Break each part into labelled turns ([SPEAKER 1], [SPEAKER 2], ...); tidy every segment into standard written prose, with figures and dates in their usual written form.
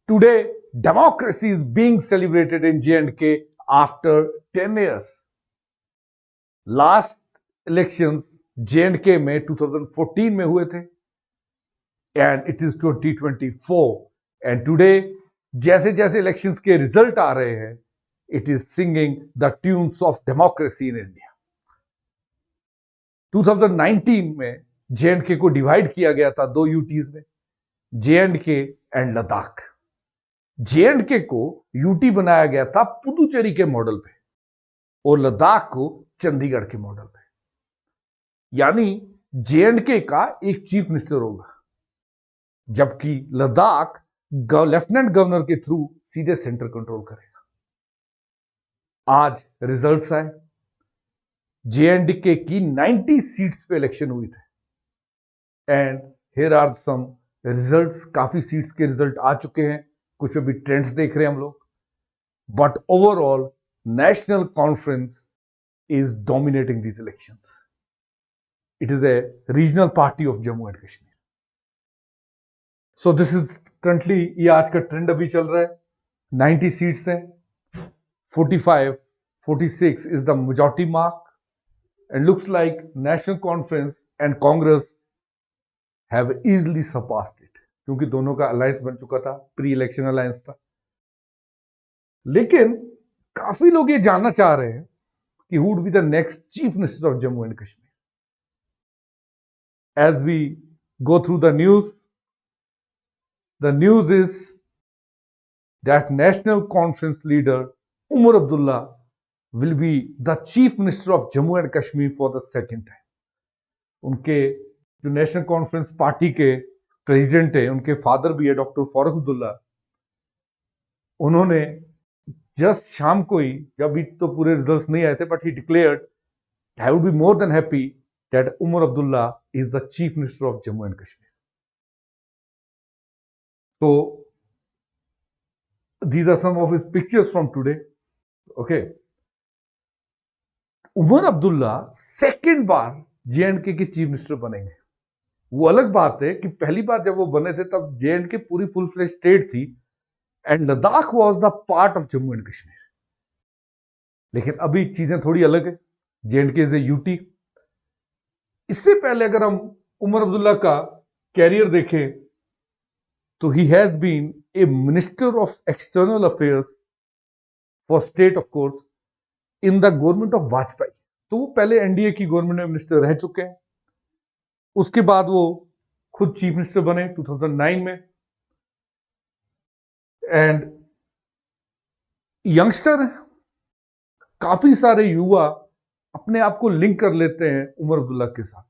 [SPEAKER 1] Today, democracy is being celebrated in J&K after 10 years. Last elections J&K में 2014 में हुए थे and it is 2024 and today जैसे जैसे इलेक्शंस के रिजल्ट आ रहे हैं it is singing the tunes of democracy in India. 2019 में J&K को डिवाइड किया गया था दो यूटीज में, J&K एंड लद्दाख. J&K को यूटी बनाया गया था पुदुचेरी के मॉडल पे और लद्दाख को चंडीगढ़ के मॉडल पे. यानी J&K का एक चीफ मिनिस्टर होगा जबकि लद्दाख लेफ्टिनेंट गवर्नर के थ्रू सीधे सेंटर कंट्रोल करेगा. आज रिजल्ट्स आए. J&K की 90 सीट्स पे इलेक्शन हुई थे and here are some results. काफी सीट्स के रिजल्ट आ चुके हैं, कुछ पे भी ट्रेंड्स देख रहे हैं हम लोग. But overall national conference is dominating these elections. It is a regional party of Jammu and Kashmir. So this is currently, ये आज का ट्रेंड अभी चल रहा है. 90 सीट्स हैं, 45, 46 is the majority mark and looks like National Conference and Congress have easily surpassed it क्योंकि दोनों का अलायंस बन चुका था, प्री इलेक्शन अलायंस था. लेकिन काफी लोग ये जानना चाह रहे हैं कि who would be the next chief minister of Jammu and Kashmir. As we go through the news is that National Conference leader Umar Abdullah will be the chief minister of Jammu and Kashmir for the second time. उनके जो national conference party के president है, उनके father भी है doctor Farooq Abdullah. उन्होंने just शाम को ही, जब भी तो पूरे रिजल्ट्स नहीं आए थे, but he declared I would be more than happy that Omar Abdullah is the chief minister of Jammu and Kashmir. तो these are some of his pictures from today. Okay, Omar Abdullah second बार J&K के चीफ मिनिस्टर बनेंगे. वो अलग बात है कि पहली बार जब वो बने थे तब J&K पूरी फुल फ्लेज स्टेट थी and Ladakh was the part of Jammu and Kashmir. लेकिन अभी चीजें थोड़ी अलग है. J&K is a UT. इससे पहले अगर हम उमर अब्दुल्ला का कैरियर देखें तो he has been a minister of external affairs for state of course in the government of Vajpayee. तो वो पहले एनडीए की गवर्नमेंट में मिनिस्टर रह चुके हैं. उसके बाद वो खुद चीफ मिनिस्टर बने 2009 में. एंड यंगस्टर, काफी सारे युवा अपने आप को लिंक कर लेते हैं उमर अब्दुल्ला के साथ.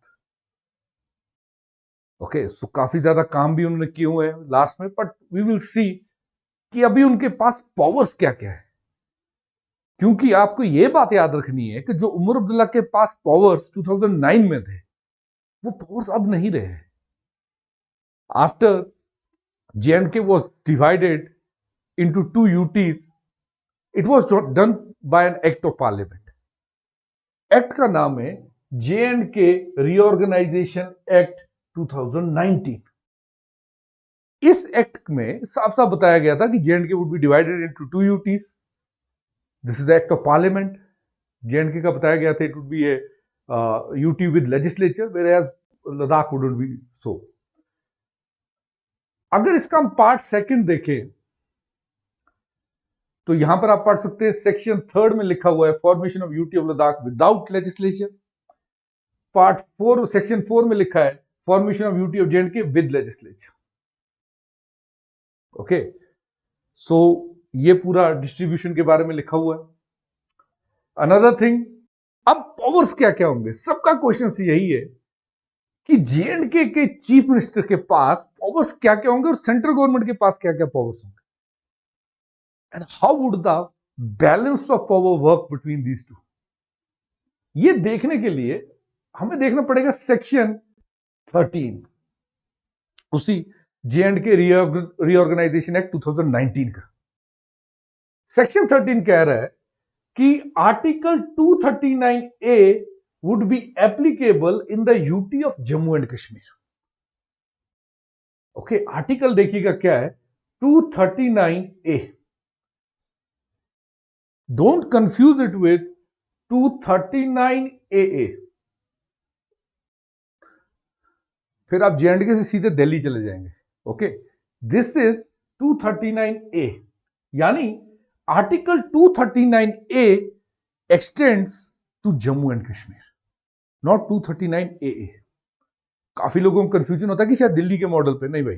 [SPEAKER 1] ओके, सो काफी ज्यादा काम भी उन्होंने किए हुए हैं लास्ट में. बट वी विल सी कि अभी उनके पास पावर्स क्या क्या है, क्योंकि आपको यह बात याद रखनी है कि जो उमर अब्दुल्ला के पास पावर्स 2009 में थे वो पावर्स अब नहीं रहे. After J&K was divided into two UTs, it was done by an act of parliament. Act का नाम है J&K Reorganization Act 2019. इस एक्ट में साफ साफ बताया गया था कि J&K would be divided into two UTs. This is the act of parliament. J&K का बताया गया था it would be a UT with legislature, whereas Ladakh wouldn't be so. अगर इसका हम पार्ट सेकंड देखें तो यहां पर आप पढ़ सकते हैं सेक्शन 3 में लिखा हुआ है formation of UT of Ladakh without legislature. Part 4 section 4 में लिखा है formation of UT of J&K with legislature. Okay, so ये पूरा डिस्ट्रीब्यूशन के बारे में लिखा हुआ है. अनदर थिंग, अब पावर्स क्या क्या होंगे. सबका क्वेश्चन यही है कि J&K के चीफ मिनिस्टर के पास पावर्स क्या क्या होंगे और सेंट्रल गवर्नमेंट के पास क्या क्या पावर्स होंगे. And how would the balance of power work between these two. ये देखने के लिए हमें देखना पड़ेगा सेक्शन 13 उसी J&K रीऑर्गेनाइजेशन एक्ट 2019 का. सेक्शन 13 कह रहा है कि article 239A would be applicable in the UT of Jammu and Kashmir. Okay, article देखिएगा क्या है. 239A. Don't confuse it with 239AA. फिर आप जे&के से सीधे दिल्ली चले जाएंगे. Okay, this is 239A. यानी article 239A extends to Jammu and Kashmir, not 239AA. काफी लोगों को कंफ्यूजन होता है कि शायद दिल्ली के मॉडल पे. नहीं भाई,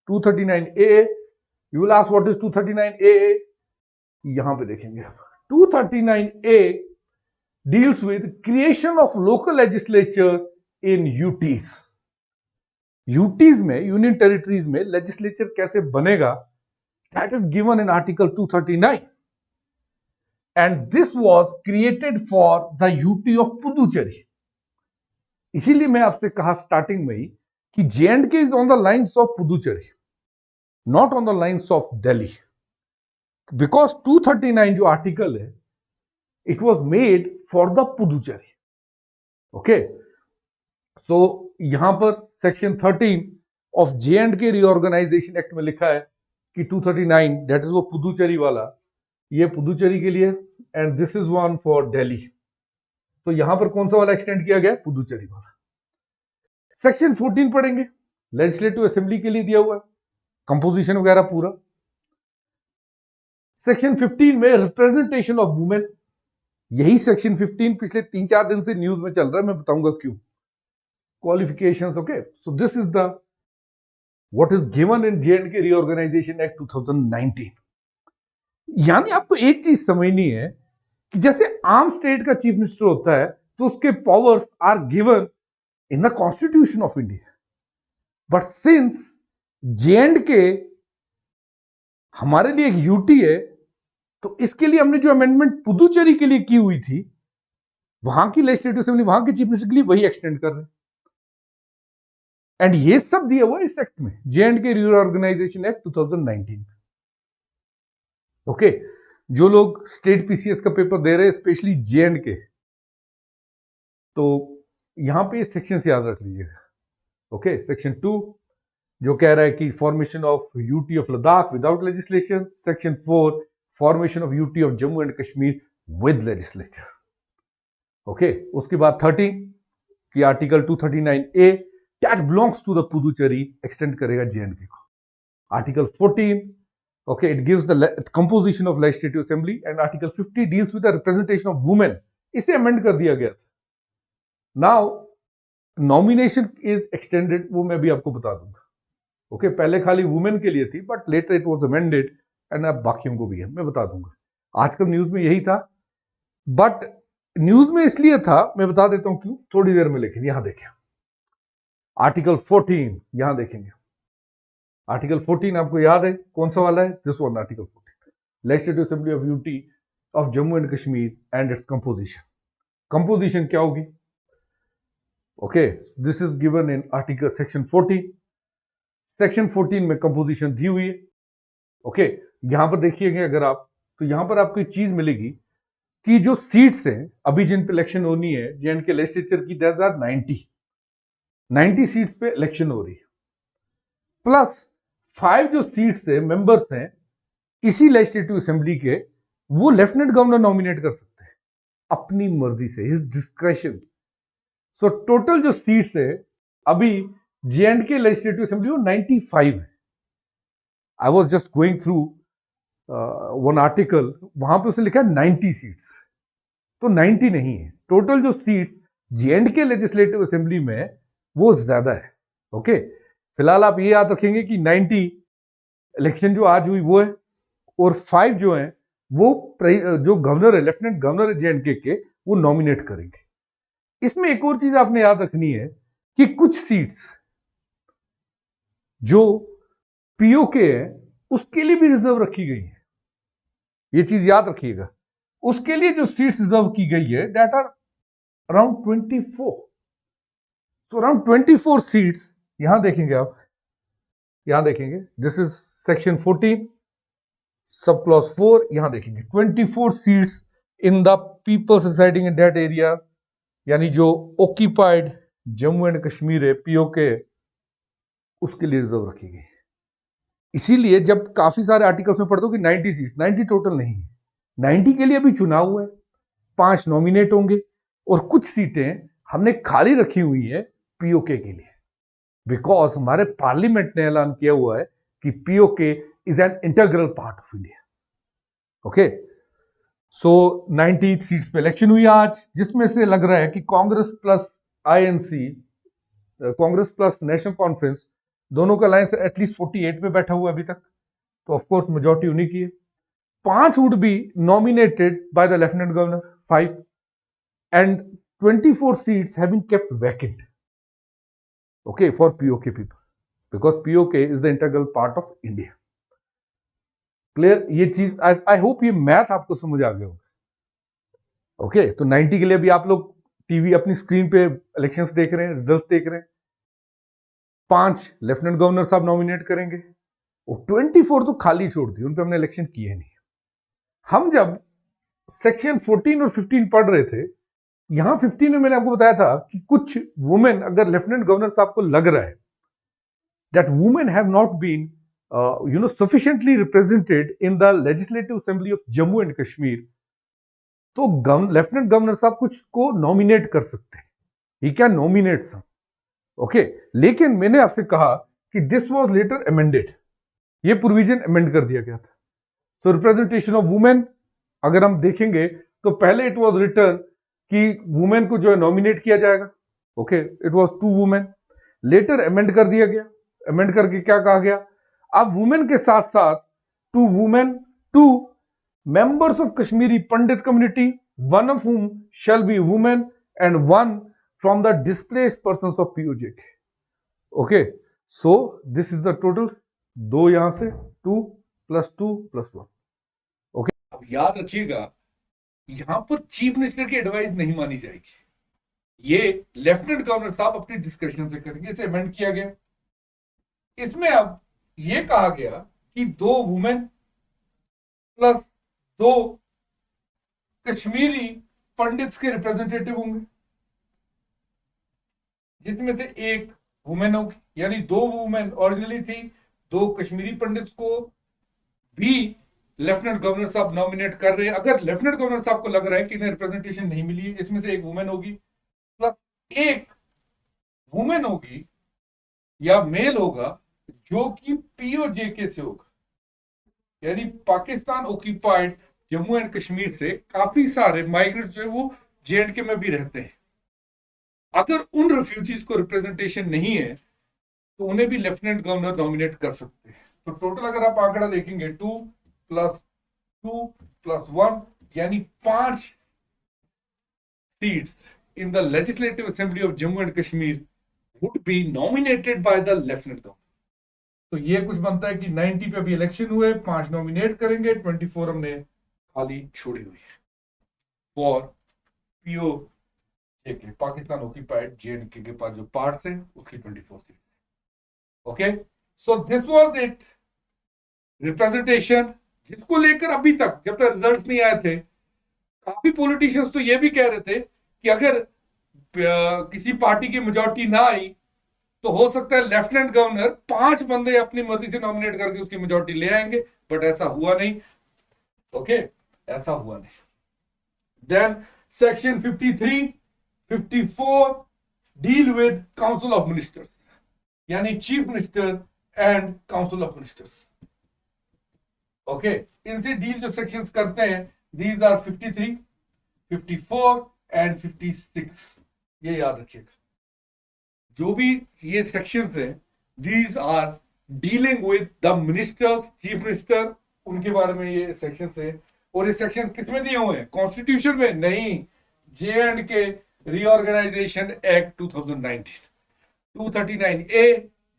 [SPEAKER 1] 239AA. You will ask what is 239AA. यहां पे देखेंगे आप. 239A deals with creation of local legislature in UTs. UTs में, यूनियन टेरिटरीज में लेजिस्लेचर कैसे बनेगा, that is given in article 239. And this was created for the UT of Puducherry. इसीलिए मैं आपसे कहा स्टार्टिंग में ही कि जे&के is on the lines of Puducherry, not on the lines of Delhi. Because 239 जो आर्टिकल है, it was made for the Puducherry. Okay, so यहां पर सेक्शन 13 ऑफ जे&के रीऑर्गेनाइजेशन एक्ट में लिखा है कि 239 दैट इज वो पुदुचेरी वाला, ये पुदुचेरी के लिए, and this is one for Delhi. तो यहां पर कौन सा वाला एक्सटेंड किया गया? पुदुचेरी वाला. सेक्शन 14 पढ़ेंगे, लेजिस्लेटिव असेंबली के लिए दिया हुआ है, कंपोजिशन वगैरह पूरा. सेक्शन 15 में रिप्रेजेंटेशन ऑफ वुमेन. यही सेक्शन 15 पिछले 3-4 दिन से न्यूज में चल रहा है, मैं बताऊंगा क्यों. Qualifications. Okay, so this is the what is given in J and K reorganisation act 2019. यानी आपको एक चीज समझनी है कि जैसे आम स्टेट का चीफ मिनिस्टर होता है तो उसके powers are given in the constitution of India. But since J and K हमारे लिए एक यूटी है, तो इसके लिए हमने जो अमेंडमेंट पुदुचेरी के लिए की हुई थी, वहां की लेजिस्लेटिव असेंबली, वहां के चीफ मिनिस्टर के लिए वही एक्सटेंड कर रहे हैं. एंड ये सब दिया हुआ इस एक्ट में, जे&के रीऑर्गेनाइजेशन एक्ट 2019. ओके, जो लोग स्टेट पीसीएस का पेपर दे रहे हैं, स्पेशली जे&के, तो यहां पे सेक्शन से याद रख लीजिएगा. ओके, सेक्शन 2 जो कह रहा है कि formation of UT of Ladakh without legislation. Section 4 formation of UT of Jammu and Kashmir with legislature. Okay, उसके बाद 13 की article 239A that belongs to the Puducherry extend करेगा जे&के को. Article 14, okay, it gives the composition of legislative assembly, and article 50 deals with the representation of women. इसे amend कर दिया गया था. Now nomination is extended, वो मैं भी आपको बता दूंगा. ओके, पहले खाली वुमेन के लिए थी, but later it was amended and अब बाकियों को भी है, मैं बता दूंगा. आजकल न्यूज में यही था, बट न्यूज में इसलिए था, मैं बता देता हूं क्यों थोड़ी देर में. लेकिन यहां देखें आर्टिकल 14, यहां देखेंगे आर्टिकल 14 आपको याद है कौन सा वाला है? This one, article 14, legislative assembly of UT of Jammu and Kashmir and its composition. Composition क्या होगी? Okay, this is given in article section 14. Section 14 में कंपोजिशन दी हुई है. ओके, यहां पर देखिएगा अगर आप, तो यहां पर आपको एक चीज मिलेगी कि जो सीट्स हैं अभी जिन पे इलेक्शन होनी है जे&के लेजिस्लेचर की, देयर आर 90 सीट्स पे इलेक्शन हो रही है, प्लस 5 जो सीट्स है, मेंबर्स हैं इसी लेजिस्लेटिव असेंबली के, वो लेफ्टिनेंट गवर्नर नॉमिनेट कर सकते हैं अपनी मर्जी से, हिज डिस्क्रेशन. सो टोटल जो सीट्स है अभी जे&के लेजिस्लेटिव असेंबली वो 95 है. I was just going through one article, वहां पे उसने लिखा है 90 सीट्स, तो 90 नहीं है. टोटल जो सीट्स जे&के लेजिस्लेटिव असेंबली में वो ज्यादा है. ओके, फिलहाल आप ये याद रखेंगे कि 90 इलेक्शन जो आज हुई वो है, और 5 जो हैं वो जो गवर्नर है, लेफ्टिनेंट गवर्नर है जे&के के, वो नॉमिनेट करेंगे. इसमें एक और चीज आपने याद रखनी है कि कुछ सीट्स जो पीओके है उसके लिए भी रिजर्व रखी गई है. ये चीज याद रखिएगा, उसके लिए जो सीट्स रिजर्व की गई है that are around 24. So around 24 seats यहां देखेंगे आप, यहां देखेंगे this is section 14 sub clause 4. यहां देखेंगे 24 seats in the peoples residing in that area, यानी जो ऑक्यूपाइड जम्मू एंड कश्मीर है, पीओके, उसके लिए रिजर्व रखी गई. इसीलिए जब काफी सारे आर्टिकल्स में पढ़ते हो कि 90 सीट्स, 90 टोटल नहीं है, 90 के लिए अभी चुनाव हुआ है, 5 नॉमिनेट होंगे और कुछ सीटें हमने खाली रखी हुई है पीओके के लिए, बिकॉज हमारे पार्लियामेंट ने ऐलान किया हुआ है कि PoK is an integral part of India. Okay, so 90 seats पे इलेक्शन हुई आज, जिसमें से लग रहा है कि Congress plus INC, Congress plus national conference, दोनों का अलायंस एटलीस्ट 48 पे बैठा हुआ अभी तक, तो ऑफ कोर्स मेजॉरिटी उन्हीं की है। 5 would be nominated by the lieutenant governor, 5, and 24 seats have been kept vacant, okay, for PoK people, because PoK is the integral part of India. Clear ये चीज? आई होप ये math आपको समझ आ गया होगा। ओके, तो 90 के लिए भी आप लोग टीवी अपनी स्क्रीन पे इलेक्शंस देख रहे हैं, रिजल्ट्स देख रहे हैं। 5 लेफ्टिनेंट गवर्नर साहब नॉमिनेट करेंगे और 24 तो खाली छोड़ दी, उन पे हमने इलेक्शन किए नहीं। हम जब सेक्शन 14 और 15 पढ़ रहे थे, यहां 15 में मैंने आपको बताया था कि कुछ वुमेन, अगर लेफ्टिनेंट गवर्नर साहब को लग रहा है that women have not been sufficiently represented in the legislative assembly of Jammu and Kashmir, तो लेफ्टिनेंट गवर्नर साहब कुछ को नॉमिनेट कर सकते हैं, ही कैन नॉमिनेट सम, ओके। लेकिन मैंने आपसे कहा कि दिस वाज लेटर अमेंडेड, ये प्रोविजन अमेंड कर दिया गया था। सो रिप्रेजेंटेशन ऑफ वुमेन अगर हम देखेंगे तो पहले इट वाज रिटर्न कि वुमेन को जो है नॉमिनेट किया जाएगा, okay, it was 2 women, later amend कर दिया गया। अमेंड करके क्या कहा गया, अब वुमेन के साथ साथ 2 women, 2 members of Kashmiri Pandit community, one of whom shall be women and one from the displaced persons of POJK. Okay, so this is the total, 2 यहां से 2 + 2 + 1. Okay, अब याद रखिएगा यहां पर चीफ मिनिस्टर की एडवाइस नहीं मानी जाएगी, ये लेफ्टिनेंट गवर्नर साहब अपनी डिस्क्रिप्शन से करेंगे। इसे अमेंड किया गया, इसमें अब ये कहा गया कि 2 वुमेन प्लस 2 कश्मीरी पंडित्स के रिप्रेजेंटेटिव होंगे, जिसमें से 1 वुमेन होगी, यानी 2 वुमेन ओरिजिनली थी, 2 कश्मीरी पंडित्स को भी लेफ्टिनेंट गवर्नर साहब नॉमिनेट कर रहे हैं। अगर लेफ्टिनेंट गवर्नर साहब को लग रहा है कि इन्हें रिप्रेजेंटेशन नहीं मिली है, इसमें से 1 वुमेन होगी प्लस 1 वुमेन होगी या मेल होगा जो कि पीओजेके से होगा, यानी पाकिस्तान ऑक्यूपाइड जम्मू एंड कश्मीर से काफी सारे माइग्रेंट जो है वो जेएंडके में भी रहते हैं। अगर उन रेफ्यूजीज को रिप्रेजेंटेशन नहीं है तो उन्हें भी लेफ्टिनेंट गवर्नर नॉमिनेट कर सकते हैं। तो टोटल अगर आप आंकड़ा देखेंगे 2 + 2 + 1, यानी 5 seats in the legislative assembly of Jammu and Kashmir would be nominated by the lieutenant governor. तो ये कुछ बनता है कि 90 पे अभी इलेक्शन हुए, 5 नॉमिनेट करेंगे, 24 हमने खाली छोड़ी हुई है for PoK, Pakistan occupied J&K के पास जो पार्ट्स है उसकी 24 seat. Okay, so this was it, representation, जिसको लेकर अभी तक जब तक रिजल्ट्स नहीं आए थे, काफी पॉलिटिशियंस तो ये भी कह रहे थे कि अगर किसी पार्टी की मेजॉरिटी ना आई तो हो सकता है लेफ्टिनेंट गवर्नर 5 बंदे अपनी मर्जी से नॉमिनेट करके उसकी मेजॉरिटी ले आएंगे, बट ऐसा हुआ नहीं। ओके, ऐसा हुआ नहीं। Then section 53, 54 deal with council of ministers, यानी chief minister and council of ministers. Okay, इनसे डील जो सेक्शंस करते हैं, दीज आर 53, 54 एंड 56, ये याद रखिएगा। जो भी ये सेक्शंस हैं, these are dealing with the minister, chief minister, उनके बारे में ये सेक्शंस है। और ये सेक्शंस किसमें दिए हुए हैं? कॉन्स्टिट्यूशन में नहीं, J and K reorganisation act 2019, 239A,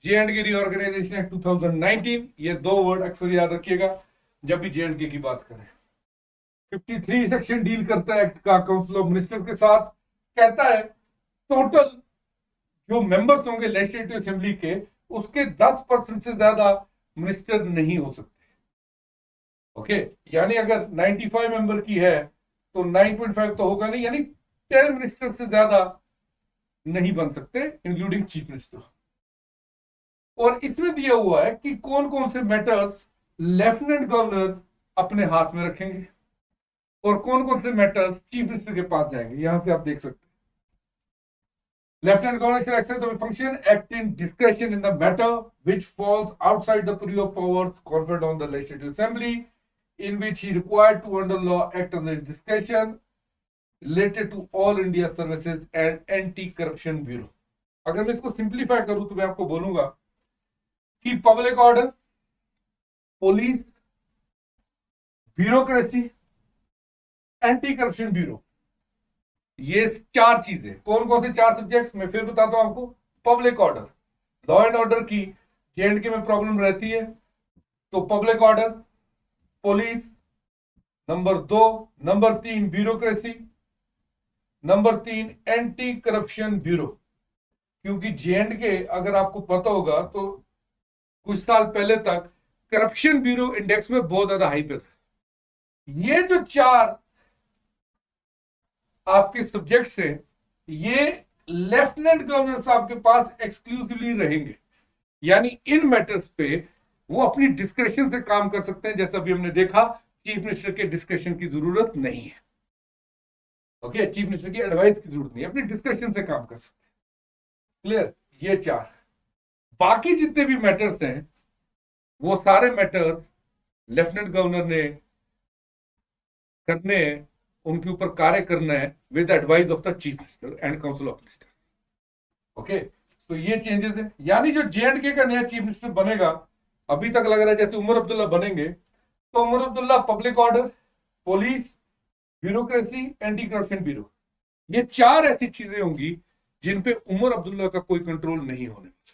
[SPEAKER 1] J and K reorganisation act 2019। ये 2 वर्ड अक्सर याद रखिएगा जब भी जे&के की बात करें। 53 सेक्शन डील करता है एक्ट का काउंसिल ऑफ मिनिस्टर्स के साथ, कहता है टोटल जो मेंबर्स होंगे लेजिस्लेटिव असेंबली के, उसके 10% से ज्यादा मिनिस्टर नहीं हो सकते। ओके, यानी अगर 95 मेंबर की है तो 9.5 तो होगा नहीं, यानी 10 मिनिस्टर से ज्यादा नहीं बन सकते, इंक्लूडिंग चीफ मिनिस्टर।
[SPEAKER 2] और इसमें दिया हुआ है कि कौन कौन से मैटर्स लेफ्टिनेंट गवर्नर अपने हाथ में रखेंगे और कौन कौन से मैटर्स चीफ मिनिस्टर के पास जाएंगे। यहां से आप देख सकते हैं, Lieutenant Governor shall exercise the function, act in discretion in the matter which falls outside the purview of powers conferred on the Legislative Assembly, in which he required to under law act under his discretion, related to all India services and anti-corruption bureau. अगर मैं इसको simplify करूं तो मैं आपको बोलूंगा कि public order, police, bureaucracy, anti corruption bureau, ये चार चीजें। कौन कौन से चार सब्जेक्ट्स मैं फिर बताता हूं आपको। Public order, law and order की जेएंडके में प्रॉब्लम रहती है तो public order, police, number 2, number 3 bureaucracy, number 3 anti corruption bureau. क्योंकि जेएंडके अगर आपको पता होगा तो कुछ साल पहले तक करप्शन ब्यूरो इंडेक्स में बहुत ज्यादा हाई पे था। ये जो चार आपके सब्जेक्ट्स हैं, ये लेफ्टिनेंट गवर्नर साहब के पास एक्सक्लूसिवली रहेंगे, यानी इन मैटर्स पे वो अपनी डिस्क्रिप्शन से काम कर सकते हैं। जैसा भी हमने देखा, चीफ मिनिस्टर के डिस्कशन की जरूरत नहीं है। ओके, चीफ मिनिस्टर की एडवाइस की जरूरत नहीं है, अपनी डिस्कशन से काम कर सकते हैं। क्लियर? ये चार। बाकी जितने भी मैटर्स हैं वो सारे मैटर्स लेफ्टिनेंट गवर्नर ने करने हैं, उनके ऊपर कार्य करना है with advice of the chief minister and council of minister. Okay, तो ये चेंजेस है। यानी जो जेएंडके का नया चीफ मिनिस्टर बनेगा, अभी तक लग रहा है जैसे उमर अब्दुल्ला बनेंगे, तो Omar Abdullah public order, police, bureaucracy, anti corruption bureau, ये चार ऐसी चीजें होंगी जिन पे उमर अब्दुल्ला का कोई कंट्रोल नहीं होने वाला।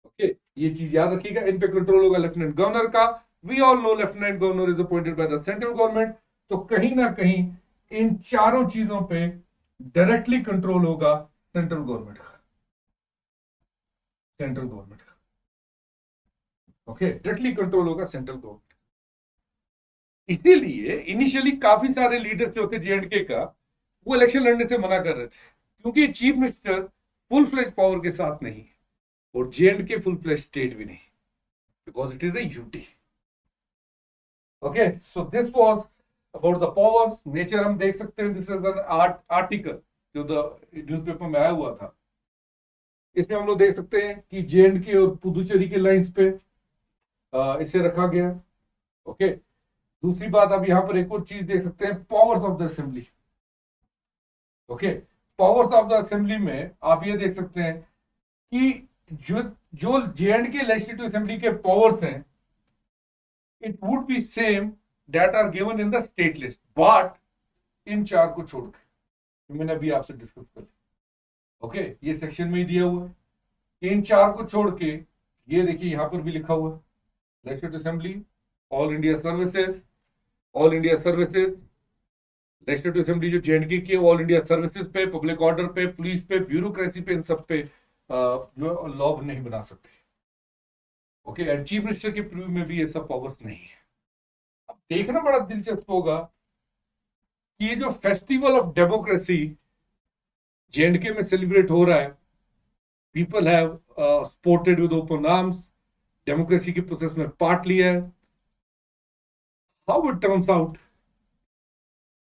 [SPEAKER 2] ओके, ये चीज याद रखिएगा, इन पे कंट्रोल होगा लेफ्टिनेंट गवर्नर का। We all know lieutenant governor is appointed by the central government. तो कहीं ना कहीं इन चारों चीजों पे डायरेक्टली कंट्रोल होगा सेंट्रल गवर्नमेंट का, सेंट्रल गवर्नमेंट का। ओके, डायरेक्टली कंट्रोल होगा सेंट्रल गवर्नमेंट। इसीलिए इनिशियली काफी सारे लीडर्स जो थे जेएंडके का, वो इलेक्शन लड़ने से मना कर रहे थे, क्योंकि chief minister full fledge power के साथ नहीं और जेएंडके फुल फ्लेज स्टेट भी नहीं, because it is a UT. Okay, so this was about the powers. Nature हम देख सकते हैं, दिस इज एन आर्टिकल जो द न्यूज़पेपर में आया हुआ था। इसमें हम लोग देख सकते हैं कि जेएंडके और पुदुचेरी के लाइंस पे इसे रखा गया। ओके, दूसरी बात, अब यहां पर एक और चीज देख सकते हैं, powers of the assembly. Okay, powers of the assembly में आप ये देख सकते हैं कि जो जेएंडके लेजिस्लेटिव असेंबली के पावर्स हैं, it would be same that are given in the state list, but इन चार को छोड़ के मैंने अभी आपसे डिस्कस कर। ओके, ये सेक्शन में ही दिया हुआ है। इन चार को छोड़ के ये देखिए यहां पर भी लिखा हुआ है, legislative assembly, all India services, all India services, legislative assembly जो जेएंडके की, ऑल इंडिया सर्विसेज पे, पब्लिक ऑर्डर पे, पुलिस पे, ब्यूरोक्रेसी पे, इन सब पे जो लॉ नहीं बना सकते। ओके, एंड चीफ मिनिस्टर के प्रीव्यू में भी ये सब पावर्स नहीं है। अब देखना बड़ा दिलचस्प होगा कि ये जो फेस्टिवल ऑफ डेमोक्रेसी जेएंडके में सेलिब्रेट हो रहा है, people have supported with open arms, democracy के प्रोसेस में पार्ट लिया है। हाउ इट टर्न्स आउट,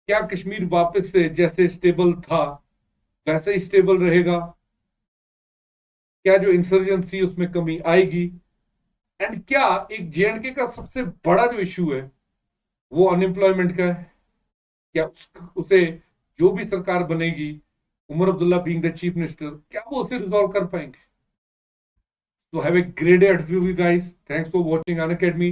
[SPEAKER 2] क्या कश्मीर वापस से जैसे स्टेबल था वैसे ही स्टेबल रहेगा? क्या जो इंसर्जेंसी उसमें कमी आएगी? एंड क्या एक जेएंडके का सबसे बड़ा जो इशू है वो अनएम्प्लॉयमेंट का है, क्या उसे जो भी सरकार बनेगी, Omar Abdullah being the chief minister, क्या वो उसे रिजॉल्व कर पाएंगे? तो have a great day at you guys. Thanks for watching Unacademy.